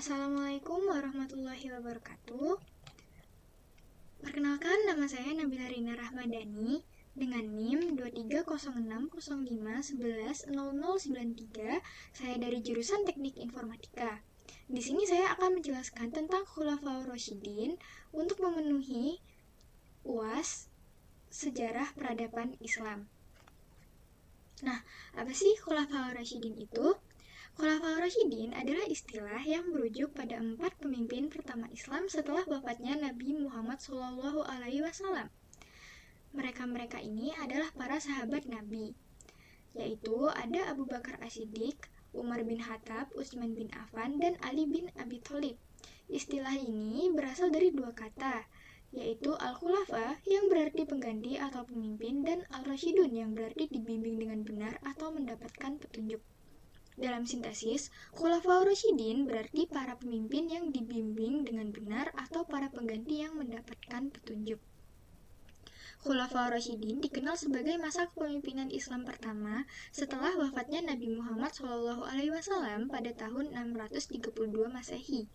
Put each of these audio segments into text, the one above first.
Assalamualaikum warahmatullahi wabarakatuh. Perkenalkan, nama saya Nabila Rina Rahmadani dengan NIM 230605110093. Saya dari jurusan Teknik Informatika. Di sini saya akan menjelaskan tentang Khulafaur Rasyidin untuk memenuhi UAS Sejarah Peradaban Islam. Nah, apa sih Khulafaur Rasyidin itu? Khulafaur Rasyidin adalah istilah yang merujuk pada 4 pemimpin pertama Islam setelah wafatnya Nabi Muhammad SAW. Mereka ini adalah para sahabat Nabi, yaitu ada Abu Bakar As-Siddiq, Umar bin Khattab, Utsman bin Affan, dan Ali bin Abi Thalib. Istilah ini berasal dari dua kata, yaitu Al-Khulafa yang berarti pengganti atau pemimpin, dan Al-Rasyidun yang berarti dibimbing dengan benar atau mendapatkan petunjuk. Dalam sintesis, Khulafaur Rasyidin berarti para pemimpin yang dibimbing dengan benar atau para pengganti yang mendapatkan petunjuk. Khulafaur Rasyidin dikenal sebagai masa kepemimpinan Islam pertama setelah wafatnya Nabi Muhammad SAW pada tahun 632 Masehi.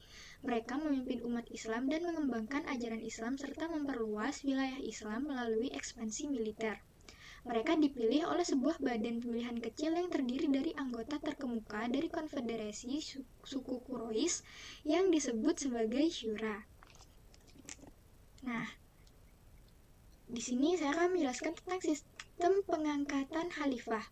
Mereka memimpin umat Islam dan mengembangkan ajaran Islam serta memperluas wilayah Islam melalui ekspansi militer. Mereka dipilih oleh sebuah badan pemilihan kecil yang terdiri dari anggota terkemuka dari konfederasi suku Quraisy yang disebut sebagai Syura. Nah, di sini saya akan menjelaskan tentang sistem pengangkatan khalifah.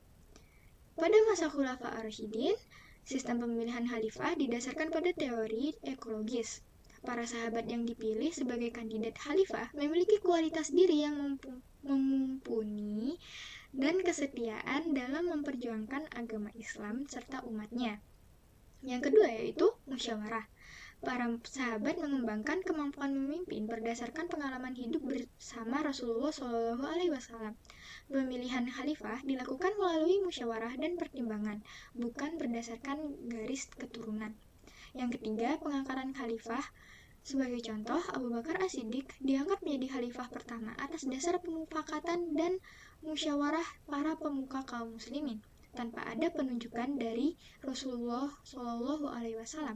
Pada masa Khulafaur Rasyidin, sistem pemilihan khalifah didasarkan pada teori ekologis. Para sahabat yang dipilih sebagai kandidat khalifah memiliki kualitas diri yang mumpuni dan kesetiaan dalam memperjuangkan agama Islam serta umatnya. Yang kedua yaitu musyawarah. Para sahabat mengembangkan kemampuan memimpin berdasarkan pengalaman hidup bersama Rasulullah SAW. Pemilihan khalifah dilakukan melalui musyawarah dan pertimbangan, bukan berdasarkan garis keturunan. Yang ketiga, pengangkatan khalifah. Sebagai contoh, Abu Bakar As-Siddiq diangkat menjadi khalifah pertama atas dasar pemufakatan dan musyawarah para pemuka kaum muslimin, tanpa ada penunjukan dari Rasulullah SAW.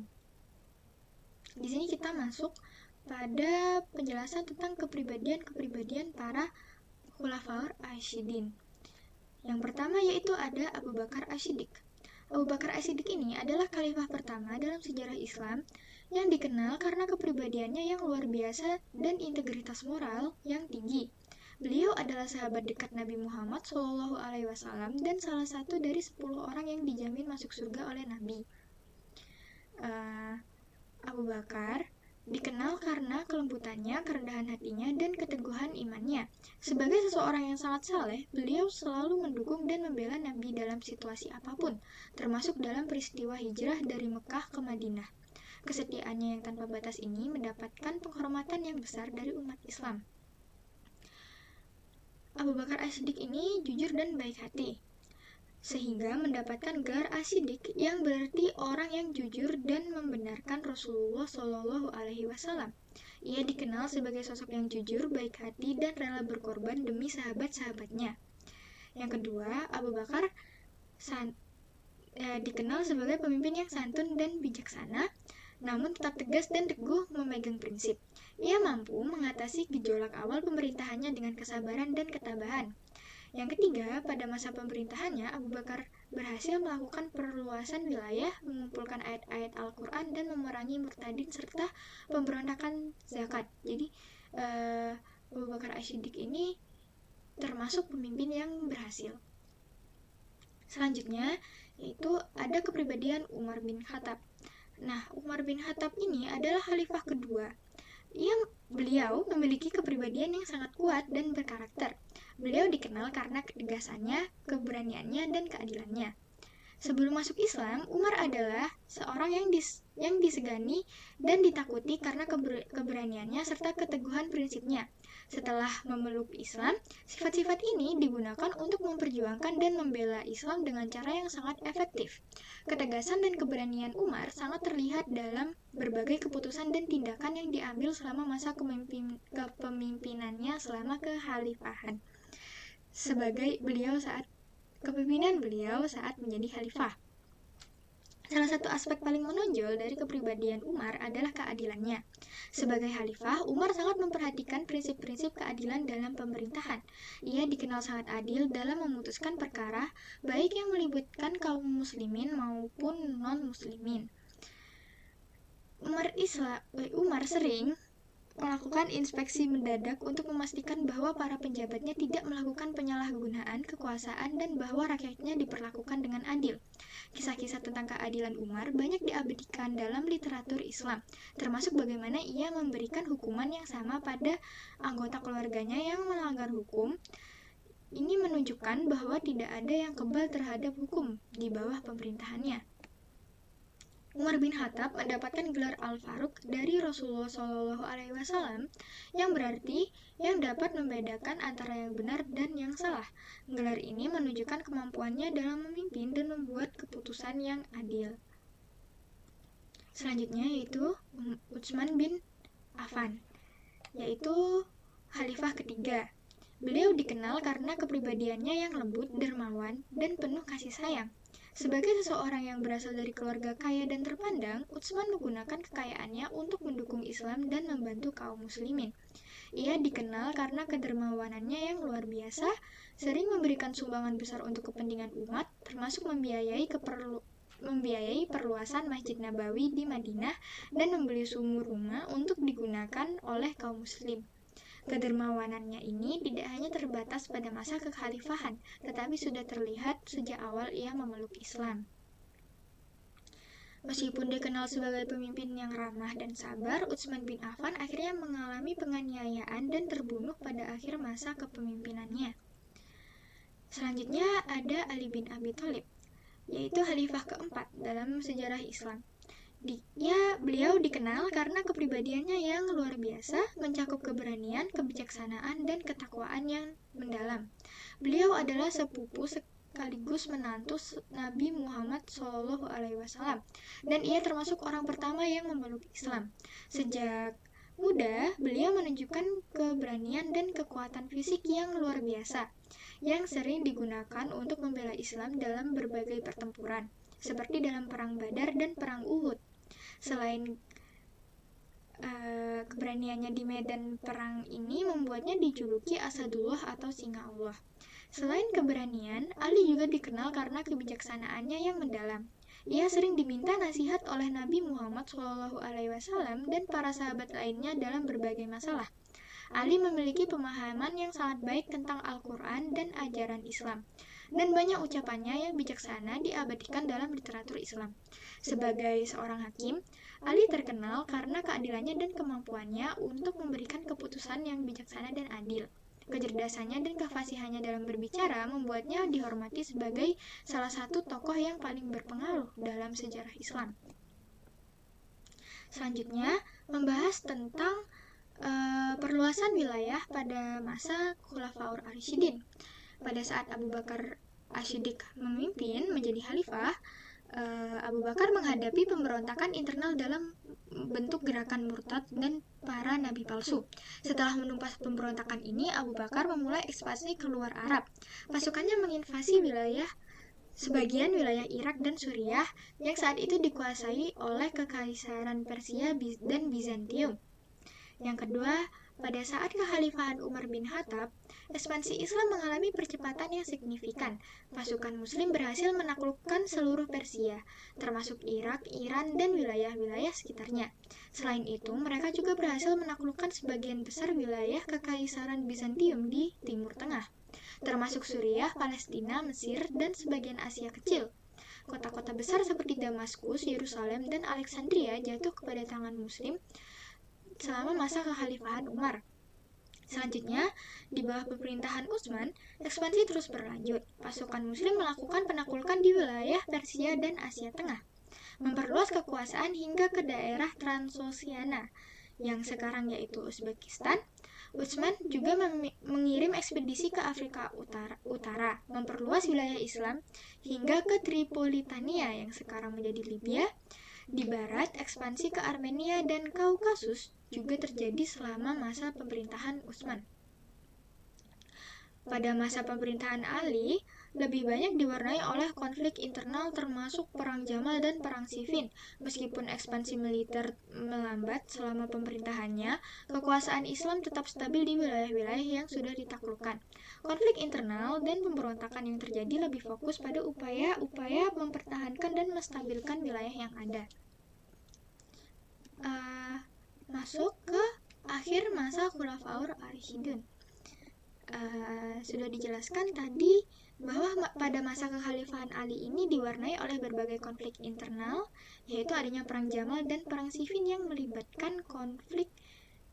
Di sini kita masuk pada penjelasan tentang kepribadian para Khulafaur Rasyidin. Yang pertama yaitu ada Abu Bakar As-Siddiq. Abu Bakar As-Siddiq ini adalah khalifah pertama dalam sejarah Islam yang dikenal karena kepribadiannya yang luar biasa dan integritas moral yang tinggi. Beliau adalah sahabat dekat Nabi Muhammad SAW dan salah satu dari 10 orang yang dijamin masuk surga oleh Nabi. Abu Bakar dikenal karena kelembutannya, kerendahan hatinya, dan keteguhan imannya. Sebagai seseorang yang sangat saleh, beliau selalu mendukung dan membela Nabi dalam situasi apapun, termasuk dalam peristiwa hijrah dari Mekah ke Madinah. Kesetiaannya yang tanpa batas ini mendapatkan penghormatan yang besar dari umat Islam. Abu Bakar As-Siddiq ini jujur dan baik hati, sehingga mendapatkan gelar As-Siddiq yang berarti orang yang jujur dan membenarkan Rasulullah SAW. Ia dikenal sebagai sosok yang jujur, baik hati, dan rela berkorban demi sahabat-sahabatnya. Yang kedua, Abu Bakar dikenal sebagai pemimpin yang santun dan bijaksana, namun tetap tegas dan teguh memegang prinsip. Ia mampu mengatasi gejolak awal pemerintahannya dengan kesabaran dan ketabahan. Yang ketiga, pada masa pemerintahannya, Abu Bakar berhasil melakukan perluasan wilayah, mengumpulkan ayat-ayat Al-Quran, dan memerangi murtadin serta pemberontakan zakat. Jadi, Abu Bakar As-Siddiq ini termasuk pemimpin yang berhasil. Selanjutnya, yaitu ada kepribadian Umar bin Khattab. Nah, Umar bin Khattab ini adalah khalifah kedua. Beliau memiliki kepribadian yang sangat kuat dan berkarakter. Beliau dikenal karena ketegasannya, keberaniannya, dan keadilannya. Sebelum masuk Islam, Umar adalah seorang yang disegani dan ditakuti karena keberaniannya serta keteguhan prinsipnya. Setelah memeluk Islam, sifat-sifat ini digunakan untuk memperjuangkan dan membela Islam dengan cara yang sangat efektif. Ketegasan dan keberanian Umar sangat terlihat dalam berbagai keputusan dan tindakan yang diambil selama masa kepemimpinannya selama kekhalifahan. Kepemimpinan beliau saat menjadi khalifah. Salah satu aspek paling menonjol dari kepribadian Umar adalah keadilannya. Sebagai khalifah, Umar sangat memperhatikan prinsip-prinsip keadilan dalam pemerintahan. Ia dikenal sangat adil dalam memutuskan perkara, baik yang melibatkan kaum muslimin maupun non-muslimin. Umar sering melakukan inspeksi mendadak untuk memastikan bahwa para pejabatnya tidak melakukan penyalahgunaan kekuasaan dan bahwa rakyatnya diperlakukan dengan adil. Kisah-kisah tentang keadilan Umar banyak diabadikan dalam literatur Islam, termasuk bagaimana ia memberikan hukuman yang sama pada anggota keluarganya yang melanggar hukum. Ini menunjukkan bahwa tidak ada yang kebal terhadap hukum di bawah pemerintahannya. Umar bin Khattab mendapatkan gelar Al-Faruq dari Rasulullah SAW yang berarti yang dapat membedakan antara yang benar dan yang salah. Gelar ini menunjukkan kemampuannya dalam memimpin dan membuat keputusan yang adil. Selanjutnya yaitu Utsman bin Affan, yaitu khalifah ketiga. Beliau dikenal karena kepribadiannya yang lembut, dermawan, dan penuh kasih sayang. Sebagai seseorang yang berasal dari keluarga kaya dan terpandang, Utsman menggunakan kekayaannya untuk mendukung Islam dan membantu kaum muslimin. Ia dikenal karena kedermawanannya yang luar biasa, sering memberikan sumbangan besar untuk kepentingan umat, termasuk membiayai perluasan Masjid Nabawi di Madinah dan membeli sumur rumah untuk digunakan oleh kaum muslim. Kedermawanannya ini tidak hanya terbatas pada masa kekhalifahan, tetapi sudah terlihat sejak awal ia memeluk Islam. Meskipun dikenal sebagai pemimpin yang ramah dan sabar, Utsman bin Affan akhirnya mengalami penganiayaan dan terbunuh pada akhir masa kepemimpinannya. Selanjutnya ada Ali bin Abi Thalib, yaitu khalifah keempat dalam sejarah Islam. Beliau dikenal karena kepribadiannya yang luar biasa, mencakup keberanian, kebijaksanaan, dan ketakwaan yang mendalam. Beliau adalah sepupu sekaligus menantu Nabi Muhammad SAW, dan ia termasuk orang pertama yang memeluk Islam. Sejak muda, beliau menunjukkan keberanian dan kekuatan fisik yang luar biasa, yang sering digunakan untuk membela Islam dalam berbagai pertempuran, seperti dalam Perang Badar dan Perang Uhud. Selain keberaniannya di medan perang ini membuatnya dijuluki Asadullah atau Singa Allah. Selain keberanian, Ali juga dikenal karena kebijaksanaannya yang mendalam. Ia sering diminta nasihat oleh Nabi Muhammad SAW dan para sahabat lainnya dalam berbagai masalah. Ali memiliki pemahaman yang sangat baik tentang Al-Quran dan ajaran Islam, dan banyak ucapannya yang bijaksana diabadikan dalam literatur Islam. Sebagai seorang hakim, Ali terkenal karena keadilannya dan kemampuannya untuk memberikan keputusan yang bijaksana dan adil. Kecerdasannya dan kefasihannya dalam berbicara membuatnya dihormati sebagai salah satu tokoh yang paling berpengaruh dalam sejarah Islam. Selanjutnya, membahas tentang perluasan wilayah pada masa Khulafaur Ar-Rasyidin. Pada saat Abu Bakar As-Siddiq memimpin menjadi khalifah, Abu Bakar menghadapi pemberontakan internal dalam bentuk gerakan murtad dan para nabi palsu. Setelah menumpas pemberontakan ini, Abu Bakar memulai ekspansi keluar Arab. Pasukannya menginvasi sebagian wilayah Irak dan Suriah yang saat itu dikuasai oleh Kekaisaran Persia dan Bizantium. Yang kedua, pada saat kekhalifahan Umar bin Khattab, ekspansi Islam mengalami percepatan yang signifikan. Pasukan Muslim berhasil menaklukkan seluruh Persia, termasuk Irak, Iran, dan wilayah-wilayah sekitarnya. Selain itu, mereka juga berhasil menaklukkan sebagian besar wilayah Kekaisaran Bizantium di Timur Tengah, termasuk Suriah, Palestina, Mesir, dan sebagian Asia Kecil. Kota-kota besar seperti Damaskus, Yerusalem, dan Alexandria jatuh kepada tangan Muslim selama masa kekhalifahan Umar. Selanjutnya, di bawah pemerintahan Utsman, ekspansi terus berlanjut. Pasukan Muslim melakukan penaklukan di wilayah Persia dan Asia Tengah, memperluas kekuasaan hingga ke daerah Transoxiana, yang sekarang yaitu Uzbekistan. Utsman juga mengirim ekspedisi ke Afrika Utara, memperluas wilayah Islam hingga ke Tripolitania yang sekarang menjadi Libya. Di barat, ekspansi ke Armenia dan Kaukasus juga terjadi selama masa pemerintahan Utsman. Pada masa pemerintahan Ali, lebih banyak diwarnai oleh konflik internal termasuk Perang Jamal dan Perang Siffin. Meskipun ekspansi militer melambat selama pemerintahannya, kekuasaan Islam tetap stabil di wilayah-wilayah yang sudah ditaklukkan. Konflik internal dan pemberontakan yang terjadi lebih fokus pada upaya-upaya mempertahankan dan menstabilkan wilayah yang ada. Masuk ke akhir masa Khulafaur Ar-Rasyidun. Sudah dijelaskan tadi bahwa pada masa kekhalifahan Ali ini diwarnai oleh berbagai konflik internal, yaitu adanya Perang Jamal dan Perang Siffin yang melibatkan konflik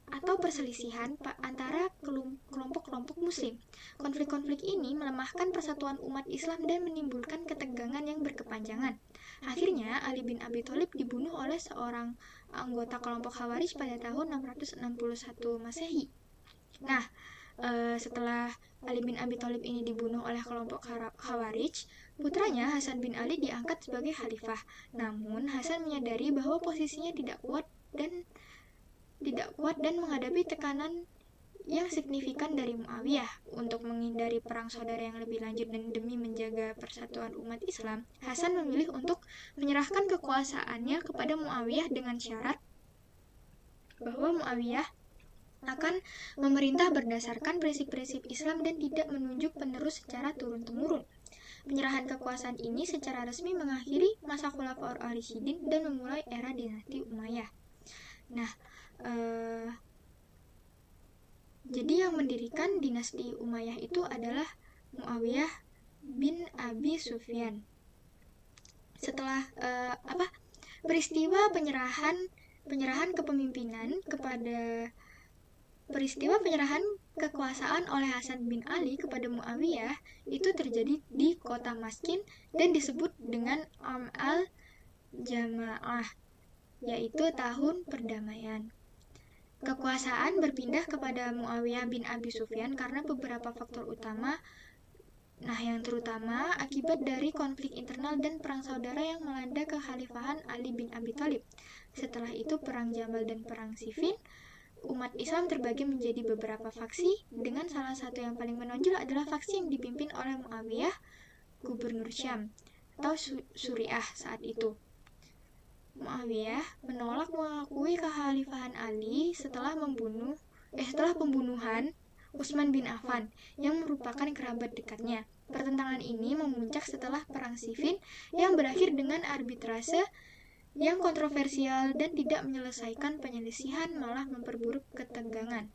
atau perselisihan antara kelompok-kelompok muslim. Konflik-konflik ini melemahkan persatuan umat Islam dan menimbulkan ketegangan yang berkepanjangan. Akhirnya, Ali bin Abi Thalib dibunuh oleh seorang anggota kelompok Khawarij pada tahun 661 Masehi. Nah, setelah Ali bin Abi Thalib ini dibunuh oleh kelompok Khawarij, putranya Hasan bin Ali diangkat sebagai khalifah. Namun, Hasan menyadari bahwa posisinya tidak kuat dan menghadapi tekanan yang signifikan dari Muawiyah. Untuk menghindari perang saudara yang lebih lanjut dan demi menjaga persatuan umat Islam, Hasan memilih untuk menyerahkan kekuasaannya kepada Muawiyah dengan syarat bahwa Muawiyah akan memerintah berdasarkan prinsip-prinsip Islam dan tidak menunjuk penerus secara turun-temurun. Penyerahan kekuasaan ini secara resmi mengakhiri masa Khulafaur Ar-Rasyidin dan memulai era dinasti Umayyah. Nah, jadi yang mendirikan dinasti Umayyah itu adalah Muawiyah bin Abi Sufyan. Setelah peristiwa penyerahan kekuasaan oleh Hasan bin Ali kepada Muawiyah itu terjadi di kota Maskin dan disebut dengan Am al-Jamaah, yaitu tahun perdamaian. Kekuasaan berpindah kepada Muawiyah bin Abi Sufyan karena beberapa faktor utama, yang terutama akibat dari konflik internal dan perang saudara yang melanda kekhalifahan Ali bin Abi Thalib. Setelah itu Perang Jamal dan Perang Siffin, umat Islam terbagi menjadi beberapa faksi, dengan salah satu yang paling menonjol adalah faksi yang dipimpin oleh Muawiyah, gubernur Syam atau Suriah saat itu. Muawiyah menolak mengakui kekhalifahan Ali setelah pembunuhan Utsman bin Affan yang merupakan kerabat dekatnya. Pertentangan ini memuncak setelah Perang Siffin yang berakhir dengan arbitrase yang kontroversial dan tidak menyelesaikan penyelisihan, malah memperburuk ketegangan.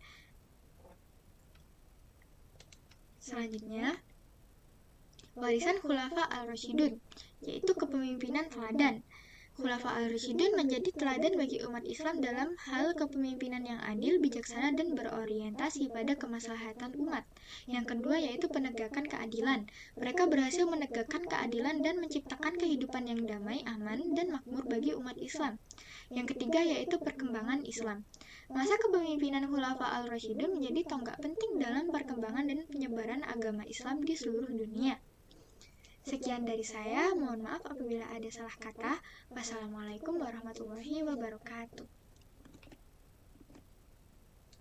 Selanjutnya, warisan Khulafa al-Rasyidun, yaitu kepemimpinan teladan. Khulafa al-Rasyidun menjadi teladan bagi umat Islam dalam hal kepemimpinan yang adil, bijaksana, dan berorientasi pada kemaslahatan umat. Yang kedua yaitu penegakan keadilan. Mereka berhasil menegakkan keadilan dan menciptakan kehidupan yang damai, aman, dan makmur bagi umat Islam. Yang ketiga yaitu perkembangan Islam. Masa kepemimpinan Khulafa al-Rasyidun menjadi tonggak penting dalam perkembangan dan penyebaran agama Islam di seluruh dunia. Sekian dari saya, mohon maaf apabila ada salah kata. Wassalamualaikum warahmatullahi wabarakatuh.